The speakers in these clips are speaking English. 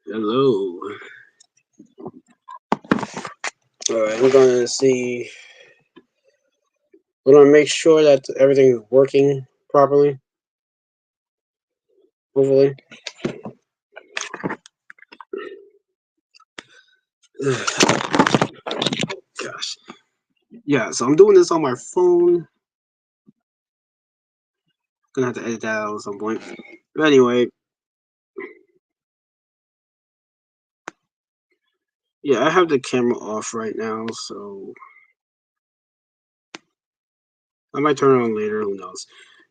Hello. Alright, I'm gonna see. I'm gonna make sure that everything is working properly. Hopefully. Gosh. Yeah, so I'm doing this on my phone. Gonna have to edit that out at some point. But anyway, yeah, I have the camera off right now, so I might turn it on later. Who knows?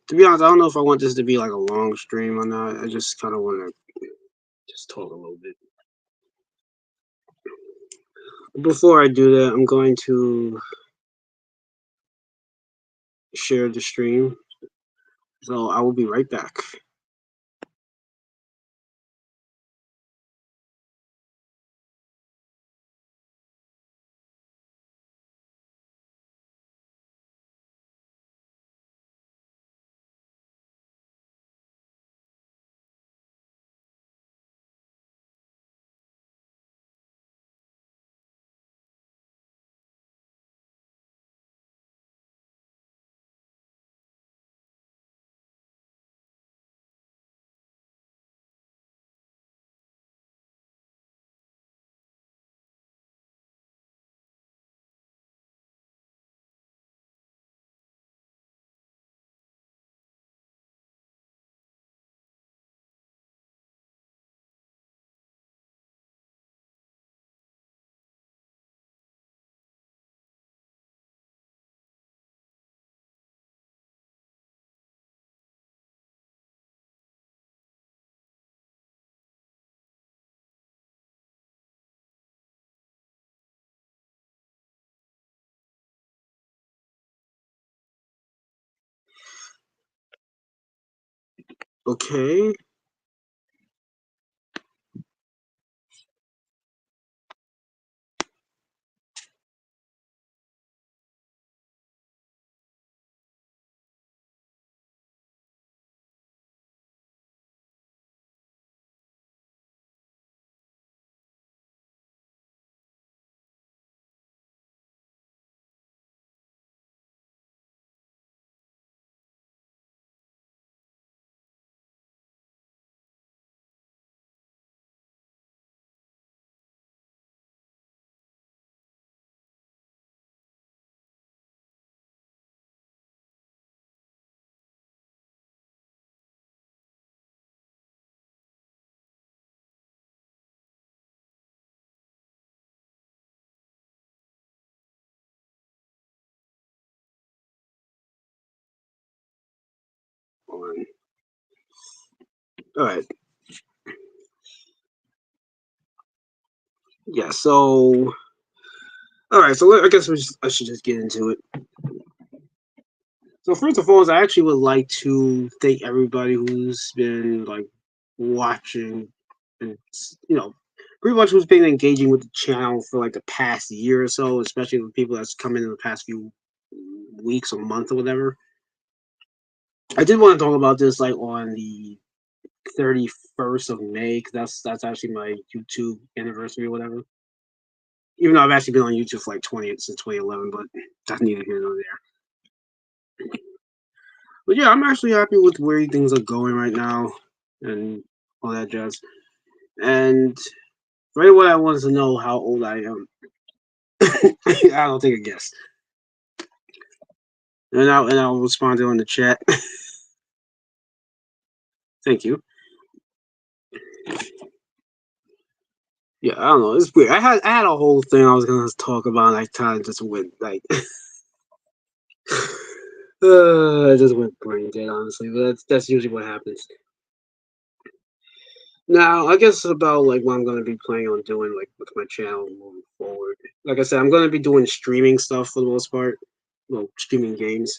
To be honest, I don't know if I want this to be like a long stream or not. I just kind of want to just talk a little bit. Before I do that, I'm going to share the stream. So I will be right back. Okay. On. All right. Yeah. So, all right. So I guess I should just get into it. So first and foremost, I actually would like to thank everybody who's been like watching and pretty much who's been engaging with the channel for like the past year or so, especially the people that's come in the past few weeks or month or whatever. I did want to talk about this like on the 31st of May because that's actually my YouTube anniversary or whatever. Even though I've actually been on YouTube for like 20 since 2011, but that's neither here nor there. But yeah, I'm actually happy with where things are going right now and all that jazz. And right away, I wanted to know how old I am. I don't think I guessed. And I'll respond to it in the chat. Thank you. Yeah, I don't know. It's weird. I had a whole thing I was gonna talk about. And I kind of just went like, I just went brain dead, honestly. But that's usually what happens. Now, I guess about like what I'm gonna be planning on doing like with my channel moving forward. Like I said, I'm gonna be doing streaming stuff for the most part. Well, streaming games.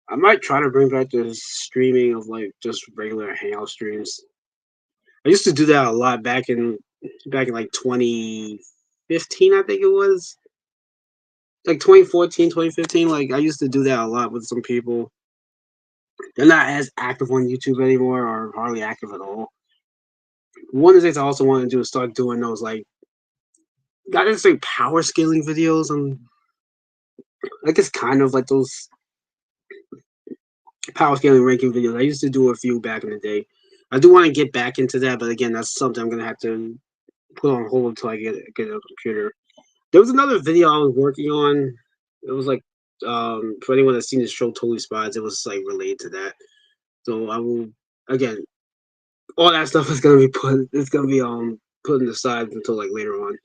I might try to bring back the streaming of like just regular hangout streams. I used to do that a lot back in like 2015, I think it was. Like 2014, 2015. Like I used to do that a lot with some people. They're not as active on YouTube anymore or hardly active at all. One of the things I also want to do is start doing those like I guess say power scaling videos. I guess kind of like those power scaling ranking videos. I used to do a few back in the day. I do want to get back into that, but again, that's something I'm gonna have to put on hold until I get a computer. There was another video I was working on. It was like for anyone that's seen the show Totally Spies, it was like related to that. So I will again all that stuff is gonna be put it's gonna be put aside until like later on.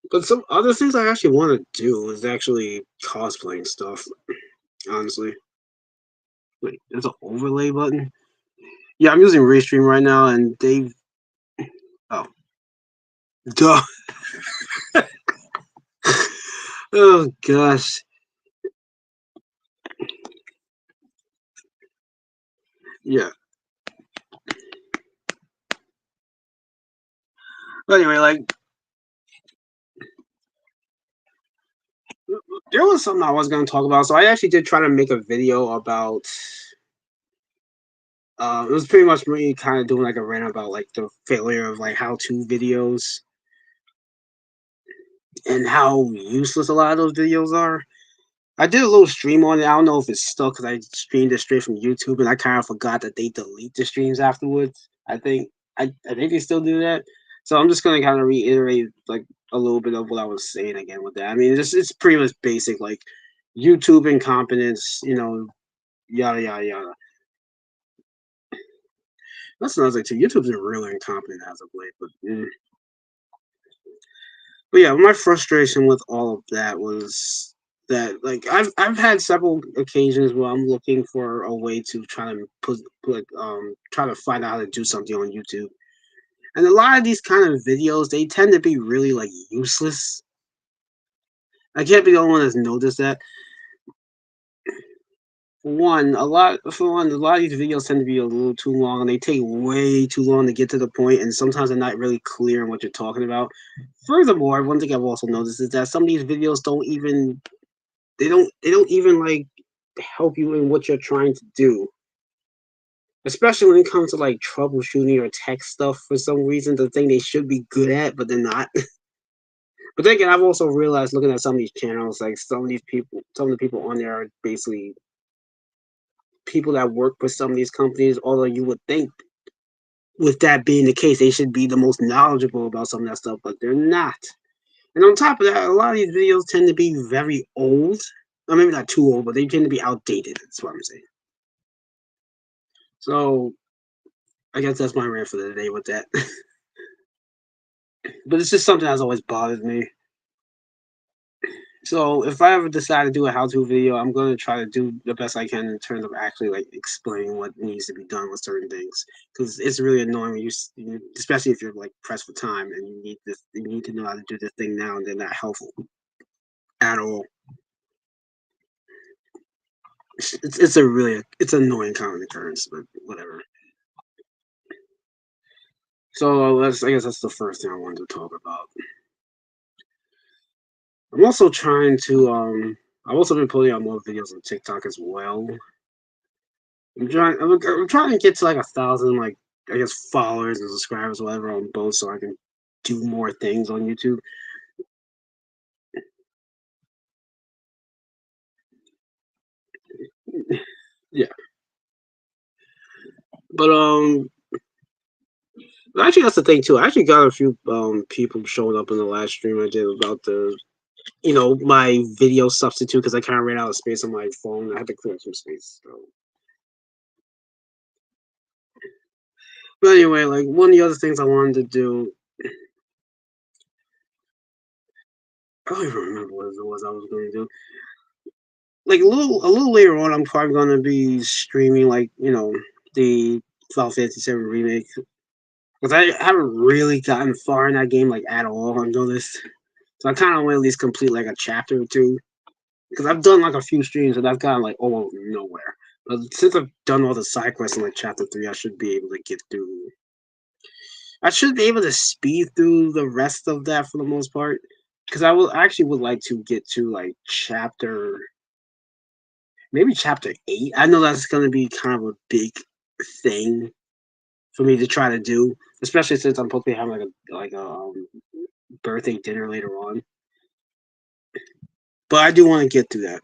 But some other things I actually want to do is actually cosplaying stuff. Honestly, wait, there's an overlay button. Yeah, I'm using Restream right now, and they've oh, duh. Oh gosh, yeah. But anyway, like there was something I was gonna talk about. So I actually did try to make a video about. It was pretty much me kind of doing like a rant about like the failure of like how-to videos and how useless a lot of those videos are. I did a little stream on it. I don't know if it's stuck because I streamed it straight from YouTube, and I kind of forgot that they delete the streams afterwards. I think they still do that. So I'm just gonna kind of reiterate like a little bit of what I was saying again with that. I mean, it's pretty much basic like YouTube incompetence, yada yada yada. That's another thing too. YouTube's been really incompetent as of late, but yeah, my frustration with all of that was that like I've had several occasions where I'm looking for a way to try to try to find out how to do something on YouTube. And a lot of these kind of videos, they tend to be really like useless. I can't be the only one that's noticed that. For one, a lot of these videos tend to be a little too long and they take way too long to get to the point, and sometimes they're not really clear on what you're talking about. Furthermore, one thing I've also noticed is that some of these videos they don't even like help you in what you're trying to do. Especially when it comes to like troubleshooting or tech stuff for some reason, the thing they should be good at, but they're not. But then again, I've also realized looking at some of these channels, like some of the people on there are basically people that work for some of these companies, although you would think with that being the case, they should be the most knowledgeable about some of that stuff, but they're not. And on top of that, a lot of these videos tend to be very old. Or maybe not too old, but they tend to be outdated. That's what I'm saying. So I guess that's my rant for the day with that. But it's just something that's always bothered me. So if I ever decide to do a how-to video, I'm going to try to do the best I can in terms of actually like explaining what needs to be done with certain things, because it's really annoying when especially if you're like pressed for time and you need to know how to do this thing now, and they're not helpful at all. It's annoying common occurrence, but whatever. So I guess that's the first thing I wanted to talk about. I'm also trying to I've also been putting out more videos on TikTok as well. I'm trying to get to like 1,000 like I guess followers and subscribers, whatever, on both, so I can do more things on YouTube. Yeah, but actually that's the thing too. I actually got a few people showing up in the last stream I did about the my video substitute because I kind of ran out of space on my phone. I had to clear some space. So. But anyway, like one of the other things I wanted to do, I don't even remember what it was I was going to do. Like a little later on, I'm probably going to be streaming like the Final Fantasy VII remake because I haven't really gotten far in that game like at all until this. So I kind of want to at least complete like a chapter or two because I've done like a few streams and I've gotten like almost nowhere. But since I've done all the side quests in like chapter 3, I should be able to get through. I should be able to speed through the rest of that for the most part because I actually would like to get to like maybe chapter 8. I know that's going to be kind of a big thing for me to try to do, especially since I'm supposed to be having like a birthday dinner later on. But I do want to get through that.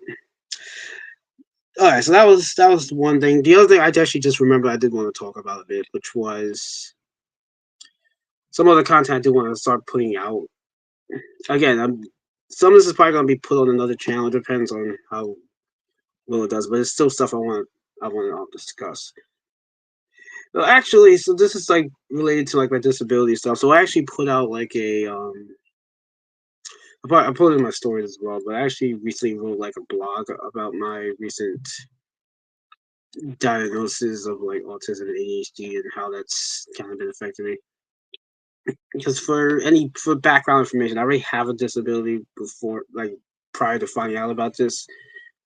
All right, so that was one thing. The other thing I actually just remember I did want to talk about a bit, which was some other content I do want to start putting out. Again, some of this is probably gonna be put on another channel. It depends on how well it does, but it's still stuff I want to discuss. Well, actually, so this is like related to like my disability stuff. So I actually put out like I put it in my stories as well. But I actually recently wrote like a blog about my recent diagnosis of like autism and ADHD and how that's kind of been affecting me. Because for background information, I already have a disability before, like prior to finding out about this.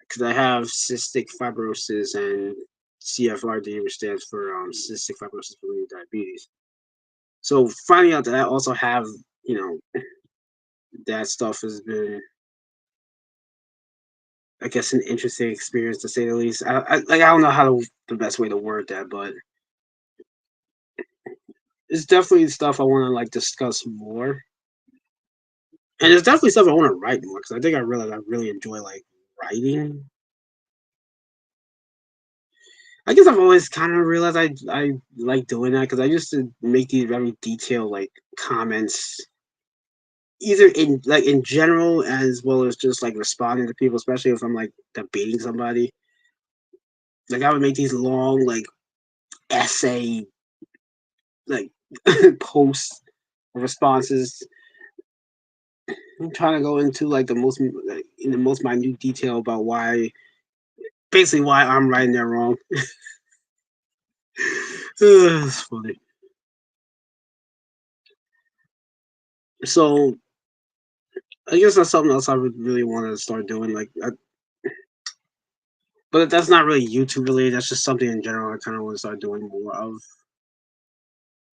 Because I have cystic fibrosis and CFRD, which stands for cystic fibrosis familial diabetes. So finding out that I also have, you know, that stuff has been, I guess, an interesting experience to say the least. I don't know the best way to word that, but it's definitely stuff I want to like discuss more, and it's definitely stuff I want to write more because I think I realize I really enjoy like writing. I guess I've always kind of realized I like doing that because I used to make these very detailed like comments, either in general as well as just like responding to people, especially if I'm like debating somebody. Like I would make these long like essay like posts responses. I'm trying to go into like like, in the most minute detail about why, basically why I'm right and they're wrong. It's funny. So I guess that's something else I would really want to start doing. But that's not really YouTube related. That's just something in general I kind of want to start doing more of.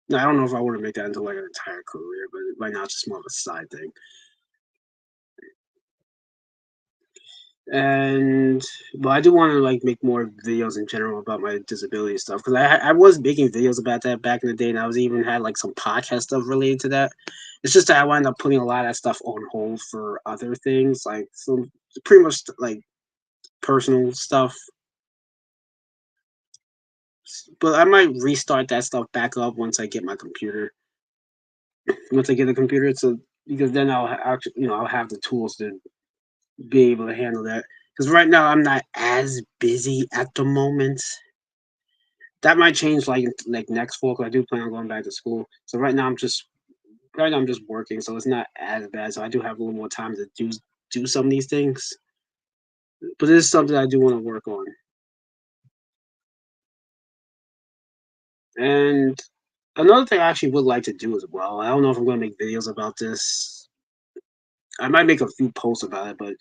Now, I don't know if I want to make that into like an entire career, but right now it's just more of a side thing. And but I do want to like make more videos in general about my disability stuff because I was making videos about that back in the day, and I was even had like some podcast stuff related to that. It's just that I wound up putting a lot of that stuff on hold for other things, like some pretty much like personal stuff. But I might restart that stuff back up once I get my computer. Once I get a computer, so because then actually, I'll have the tools to be able to handle that. Because right now I'm not as busy at the moment. That might change like next fall because I do plan on going back to school. So right now I'm just working, so it's not as bad. So I do have a little more time to do some of these things. But it is something I do want to work on. And another thing I actually would like to do as well. I don't know if I'm going to make videos about this. I might make a few posts about it, but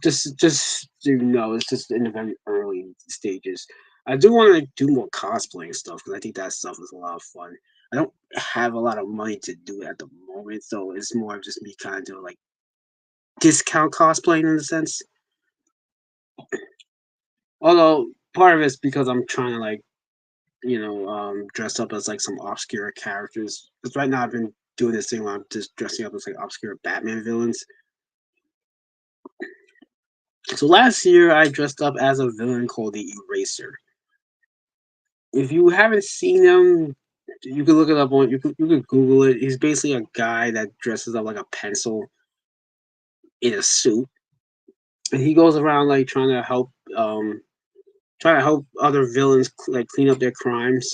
just so you know, it's just in the very early stages. I do want to do more cosplaying stuff because I think that stuff is a lot of fun. I don't have a lot of money to do it at the moment, so it's more of just me kind of doing like discount cosplaying in a sense. Although part of it's because I'm trying to like dress up as like some obscure characters. Because right now I've been doing this thing where I'm just dressing up as like obscure Batman villains. So last year I dressed up as a villain called the Eraser. If you haven't seen him, you can look it up on you could Google it. He's basically a guy that dresses up like a pencil in a suit, and he goes around like trying to help other villains like clean up their crimes.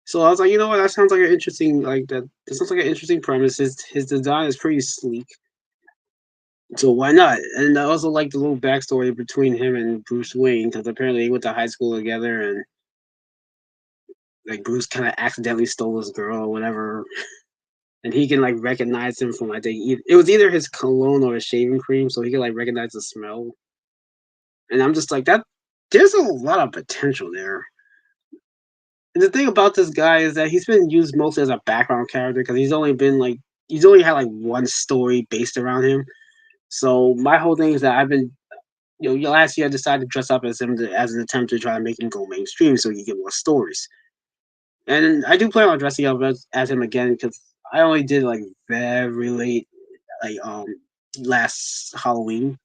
So I was like, you know what, that sounds like an interesting like that. This sounds like an interesting premise. His design is pretty sleek, so why not? And I also like the little backstory between him and Bruce Wayne because apparently they went to high school together, and like Bruce kind of accidentally stole his girl or whatever, and he can like recognize him from I think it was either his cologne or his shaving cream, so he can like recognize the smell. And I'm just like that. There's a lot of potential there. And the thing about this guy is that he's been used mostly as a background character because he's only had like one story based around him. So my whole thing is that I've been last year I decided to dress up as him as an attempt to try to make him go mainstream so he can get more stories. And I do plan on dressing up as him again because I only did like very late, like last Halloween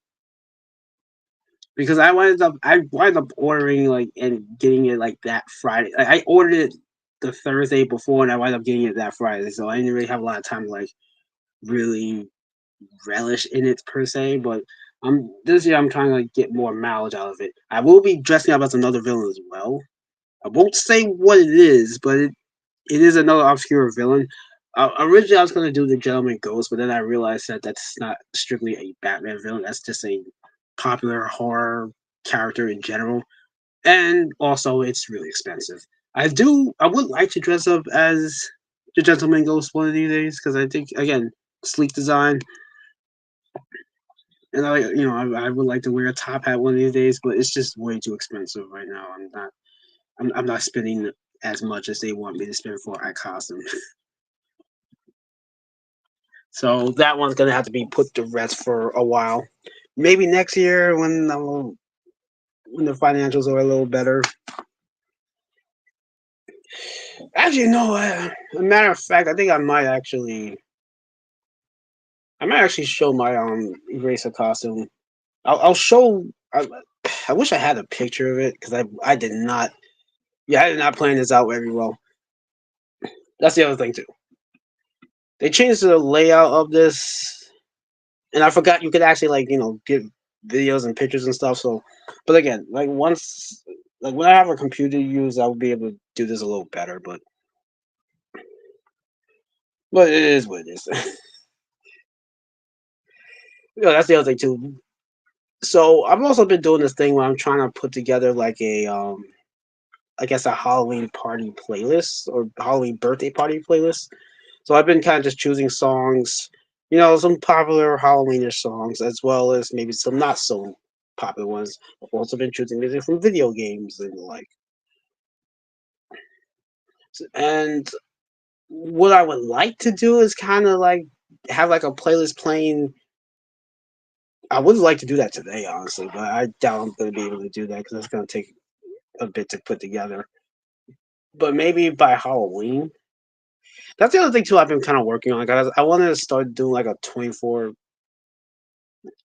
because I wound up ordering like and getting it like that Friday. Like, I ordered it the Thursday before, and I wound up getting it that Friday, so I didn't really have a lot of time to like really relish in it per se. But this year I'm trying to like, get more mileage out of it. I will be dressing up as another villain as well. I won't say what it is, but it is another obscure villain. Originally, I was going to do the Gentleman Ghost, but then I realized that that's not strictly a Batman villain. That's just a popular horror character in general, and also it's really expensive. I would like to dress up as the Gentleman Ghost one of these days because I think again, sleek design, and I would like to wear a top hat one of these days, but it's just way too expensive right now. I'm not spending as much as they want me to spend for a costume. So that one's gonna have to be put to rest for a while. Maybe next year when the financials are a little better. Actually, no. A matter of fact, I think I might actually show my eraser costume. I'll show. I wish I had a picture of it because I did not. Yeah, I did not plan this out very well. That's the other thing too. They changed the layout of this, and I forgot you could actually like get videos and pictures and stuff. So, but again, like once like when I have a computer to use, I'll be able to do this a little better. But it is what it is. That's the other thing too. So I've also been doing this thing where I'm trying to put together like a I guess a Halloween party playlist or Halloween birthday party playlist. So I've been kind of just choosing songs, some popular Halloweenish songs as well as maybe some not so popular ones. I've also been choosing music from video games and the like. And what I would like to do is kind of like have like a playlist playing. I would like to do that today, honestly, but I doubt I'm going to be able to do that because it's going to take a bit to put together. But maybe by Halloween. That's the other thing too. I've been kind of working on. Guys, I wanted to start doing like a 24,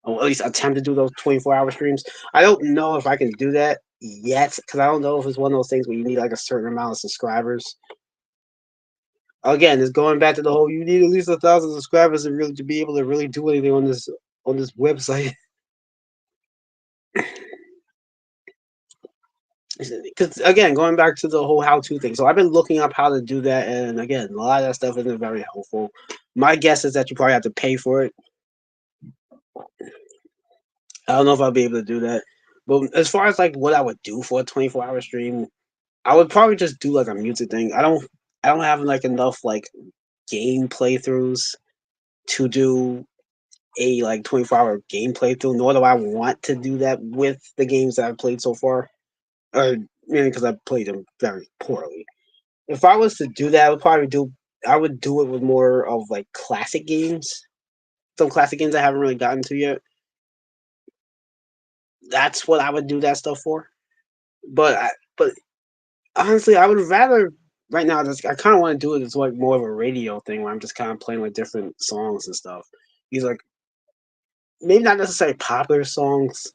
or at least attempt to do those 24-hour streams. I don't know if I can do that yet because I don't know if it's one of those things where you need like a certain amount of subscribers. Again, it's going back to the whole you need at least 1,000 subscribers to be able to really do anything on this website. Because again, going back to the whole how-to thing, so I've been looking up how to do that, and again, a lot of that stuff isn't very helpful. My guess is that you probably have to pay for it. I don't know if I'll be able to do that, but as far as like what I would do for a 24-hour stream, I would probably just do like a music thing. I don't have like enough like game playthroughs to do a like 24-hour game playthrough. Nor do I want to do that with the games that I've played so far, or because I've played them very poorly. If I was to do that, I would do it with more of like classic games. Some classic games I haven't really gotten to yet. That's what I would do that stuff for. But honestly, I would rather right now. I kind of want to do it as like more of a radio thing where I'm just kind of playing like different songs and stuff. These like maybe not necessarily popular songs,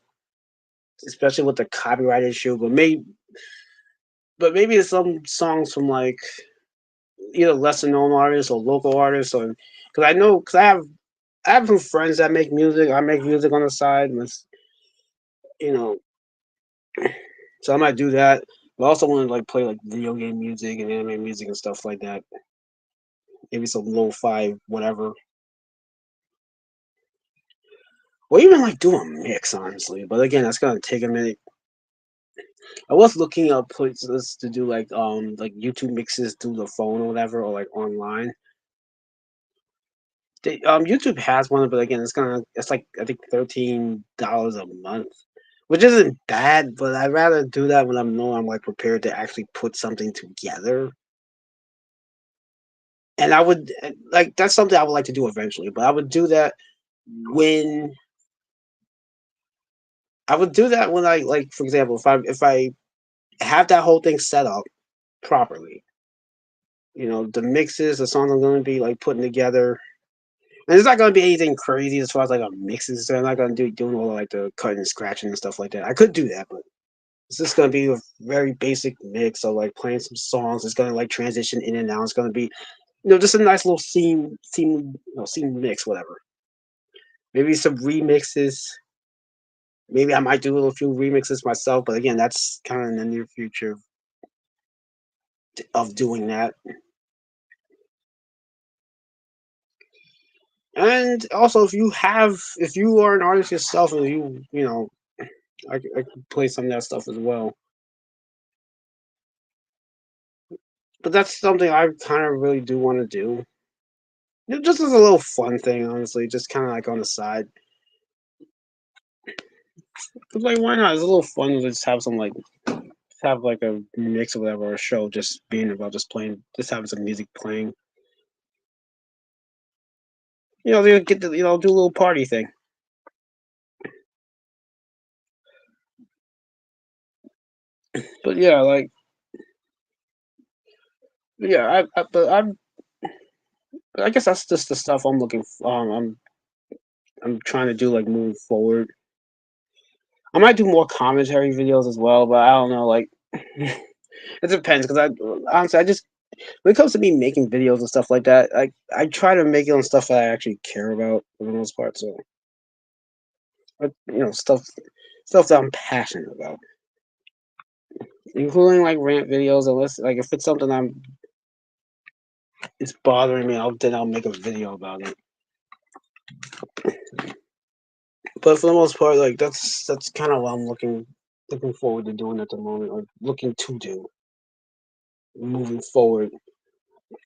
especially with the copyright issue, but maybe it's some songs from like either lesser known artists or local artists, or because I have some friends that make music. I make music on the side, and you know, so I might do that. But I also want to like play like video game music and anime music and stuff like that. Maybe some lo-fi, whatever. Or even like do a mix, honestly. But again, that's gonna take a minute. I was looking up places to do like YouTube mixes through the phone or whatever, or like online. YouTube has one, but again, it's like I think $13 a month, which isn't bad. But I'd rather do that when I'm like prepared to actually put something together. And like that's something I would like to do eventually. But when I would do that when I like, for example, if I have that whole thing set up properly, The mixes, the songs I'm going to be like putting together. And it's not going to be anything crazy as far as like a mixes. So I'm not going to doing all like the cutting and scratching and stuff like that. I could do that, but it's just going to be a very basic mix of like playing some songs. It's going to like transition in and out. It's going to be just a nice little scene mix, whatever. Maybe some remixes. Maybe I might do a few remixes myself, but again, that's kind of in the near future of doing that. And also, if you are an artist yourself, and I can play some of that stuff as well. But that's something I kind of really do want to do. Just as a little fun thing, honestly, just kind of like on the side. But like, why not? It's a little fun to just have some like have like a mix or whatever, or a show just being about just playing, just having some music playing. They get to do a little party thing. But yeah, like yeah, I guess that's just the stuff I'm looking. I'm trying to do like moving forward. I might do more commentary videos as well, but I don't know. Like, it depends because honestly, I just when it comes to me making videos and stuff like that, I try to make it on stuff that I actually care about for the most part. So, stuff that I'm passionate about, including like rant videos. Unless like if it's something it's bothering me, then I'll make a video about it. But for the most part, like that's kind of what I'm looking forward to doing at the moment, or looking to do moving forward.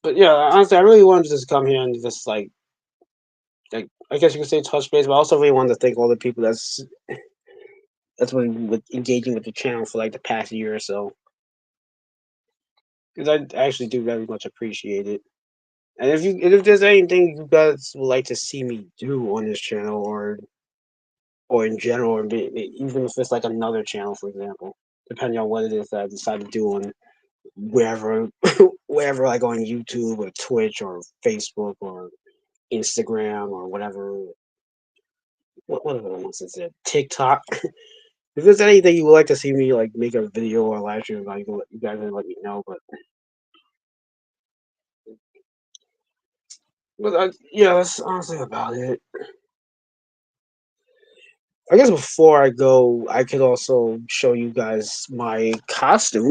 But yeah, honestly, I really wanted to just come here and just like I guess you could say touch base, but I also really wanted to thank all the people that's been engaging with the channel for like the past year or so, because I actually do very much appreciate it. And if there's anything you guys would like to see me do on this channel, or in general, or even if it's like another channel, for example, depending on what it is that I decide to do on wherever wherever, like on YouTube or Twitch or Facebook or Instagram or whatever. What other ones is it? TikTok. If there's anything you would like to see me like make a video or live stream about, you guys can let me know. But yeah, that's honestly about it. I guess before I go, I could also show you guys my costume,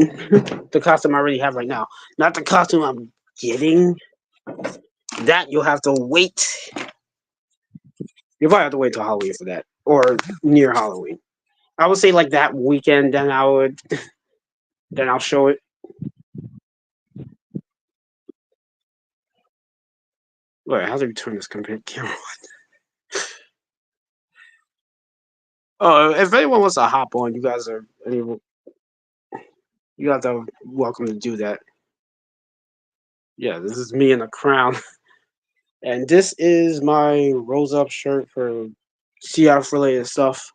the costume I already have right now, not the costume I'm getting. That you'll have to wait. You'll probably have to wait till Halloween for that, or near Halloween. I would say like that weekend. Then I'll show it. Wait, how do we turn this camera? If anyone wants to hop on, you guys are welcome to do that. Yeah, this is me in a crown, and this is my rose up shirt for Seattle related stuff.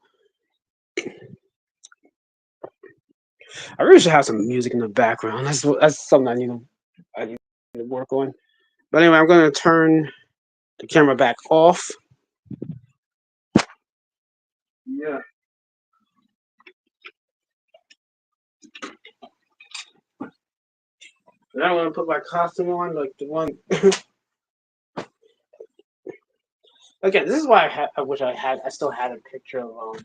I really should have some music in the background. That's something I need to work on. But anyway, I'm gonna turn the camera back off. Yeah. And I'm gonna put my costume on, like the one. Again, this is why I wish I still had a picture of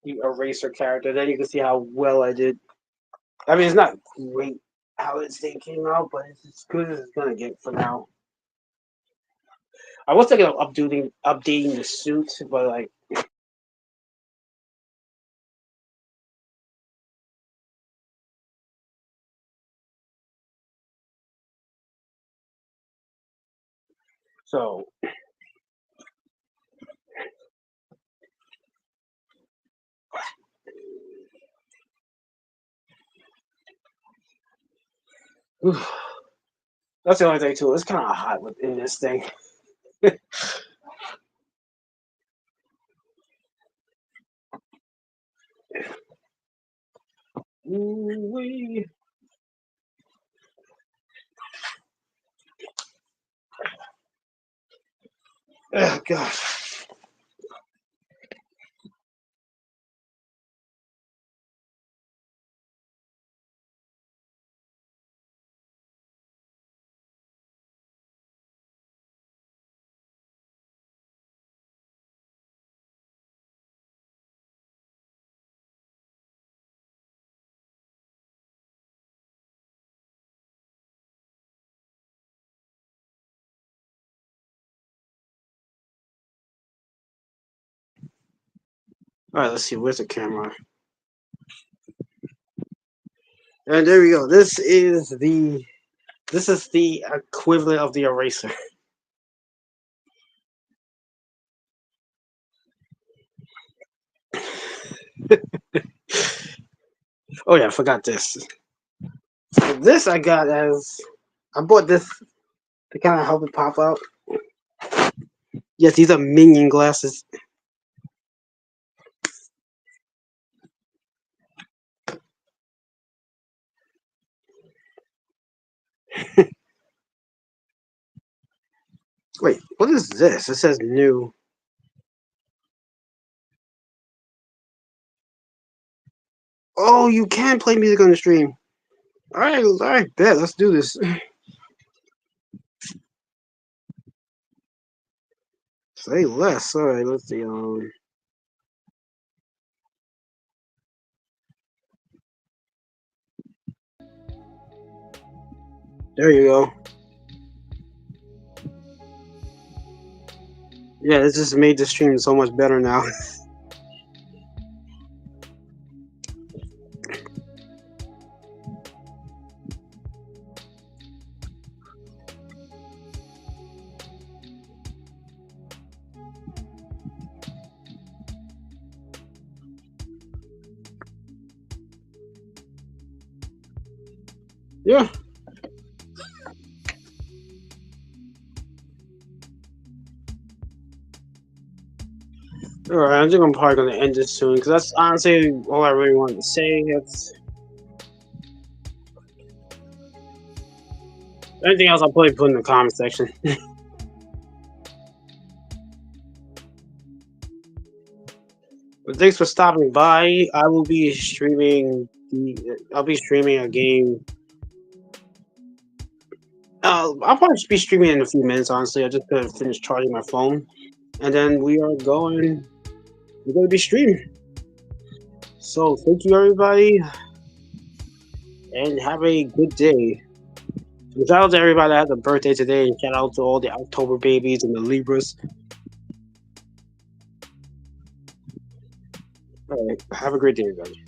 the eraser character. Then you can see how well I did. I mean, it's not great how this thing came out, but it's as good as it's gonna get for now. I was thinking of updating the suit, but like, so that's the only thing too. It's kind of hot within this thing. Ooh-wee. Oh God. All right, let's see. Where's the camera? And there we go. This is the equivalent of the eraser. Oh yeah, I forgot this. So this I got as I bought this to kind of help it pop out. Yes, these are minion glasses. Wait, what is this? It says new. Oh, you can play music on the stream. All right, bet. Let's do this. Say less. All right, let's see. There you go. Yeah, this just made the stream so much better now. Yeah. All right, I think I'm probably gonna end this soon because that's honestly all I really wanted to say. It's anything else I'll probably put in the comment section. But thanks for stopping by. I will be streaming I'll be streaming a game. I'll probably be streaming in a few minutes. Honestly, I just gotta finish charging my phone, and then we are going. We're gonna be streaming. So thank you everybody, and have a good day. Shout out to everybody that had a birthday today, and shout out to all the October babies and the Libras. All right, have a great day, everybody.